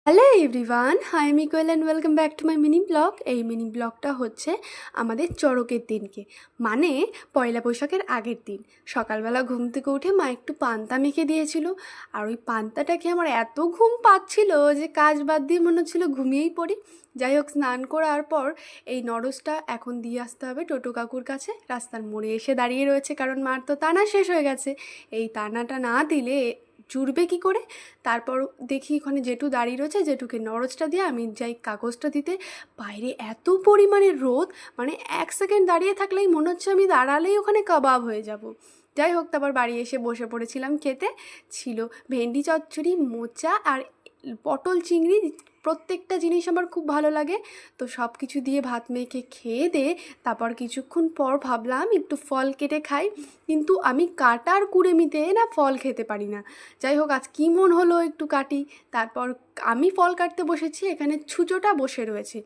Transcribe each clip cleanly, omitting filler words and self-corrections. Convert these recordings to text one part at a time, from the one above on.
Hello everyone, hi আমি Koel and welcome back to my mini blog. এই mini ব্লগটা হচ্ছে আমাদের চড়কের দিনকে, মানে পয়লা বৈশাখের আগের দিন। সকালবেলা ঘুম থেকে উঠে মা একটু পান্তা মেখে দিয়েছিল, আর ওই পান্তাটা খেয়ে আমার এত ঘুম পাচ্ছিল যে কাজ বাদ দিয়ে মনে হচ্ছিল ঘুমিয়েই পড়ি। যাই হোক, স্নান করার পর এই নরসটা এখন দিয়ে আসতে হবে টোটো কাকুর কাছে। রাস্তার মোড়ে এসে দাঁড়িয়ে রয়েছে, কারণ মার তো টানা শেষ হয়ে গেছে। এই টানাটা না দিলে জুড়বে কী করে। তারপর দেখি ওখানে জেঠু দাঁড়িয়ে রয়েছে, জেঠুকে নরজটা দিয়ে আমি যাই কাগজটা দিতে। বাইরে এত পরিমাণে রোদ, মানে 1 সেকেন্ড দাঁড়িয়ে থাকলেই মনে হচ্ছে আমি দাঁড়ালেই ওখানে কাবাব হয়ে যাব। যাই হোক, তারপর বাড়ি এসে বসে পড়েছিলাম খেতে। ছিল ভেন্ডি চচ্চড়ি, মোচা আর পটল চিংড়ি। প্রত্যেকটা জিনিস আমার খুব ভালো লাগে, তো সব কিছু দিয়ে ভাত মেখে খেয়ে দিয়ে তারপর কিছুক্ষণ পর ভাবলাম একটু ফল কেটে খাই। কিন্তু আমি কাটার কুড়েমিতে না ফল খেতে পারি না। যাই হোক, আজ কী মন হলো একটু কাটি। তারপর আমি ফল কাটতে বসেছি, এখানে ছুঁচোটা বসে রয়েছে।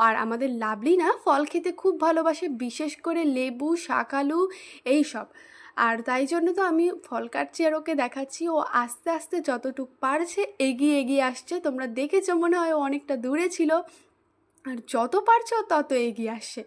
আর আমাদের লাভলি না ফল খেতে খুব ভালোবাসে, বিশেষ করে লেবু, শাকালু, এই সব। আর তাই জন্য তো আমি ফল কাটছি আর ওকে দেখাচ্ছি। ও আস্তে আস্তে যতটুক পারছে এগিয়ে এগিয়ে আসছে। তোমরা দেখেছো মনে হয় ও অনেকটা দূরে ছিল, আর যত পারছে ও তত এগিয়ে আসছে।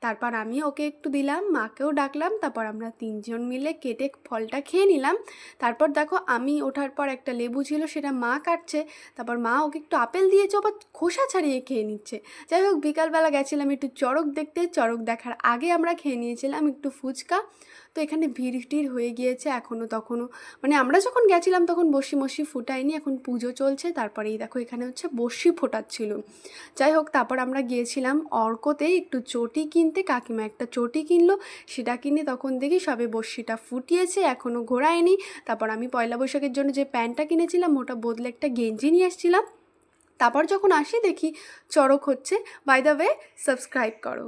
তারপর আমি ওকে একটু দিলাম, মাকেও ডাকলাম, তারপর আমরা তিনজন মিলে কেটে ফলটা খেয়ে নিলাম। তারপর দেখো, আমি ওঠার পর একটা লেবু ছিল সেটা মা কাটছে, তারপর মা ওকে একটু আপেল দিয়েছে, আবার খোসা ছাড়িয়ে খেয়ে নিচ্ছে। যাই হোক, বিকালবেলা গেছিলাম একটু চড়ক দেখতে। চড়ক দেখার আগে আমরা খেয়ে নিয়েছিলাম একটু ফুচকা। তো এখানে ভিড় টিড় হয়ে গিয়েছে এখনও তখনও, মানে আমরা যখন গেছিলাম তখন বসি মসি ফুটায়নি, এখন পুজো চলছে। তারপরে এই দেখো এখানে হচ্ছে বসি ফোটাচ্ছিল। যাই হোক, তারপর আমরা গিয়েছিলাম অর্কতে একটু চটি কিনতে। কাকিমা একটা চটি কিনলো, সেটা কিনে তখন দেখি সবে বড়শিটা ফুটিয়েছে, এখনও ঘোরায়নি। তারপর আমি পয়লা বৈশাখের জন্য যে প্যান্টটা কিনেছিলাম ওটা বদলে একটা গেঞ্জি নিয়ে এসেছিলাম। তারপর যখন আসি দেখি চড়ক হচ্ছে। বাই দ্য ওয়ে, সাবস্ক্রাইব করো।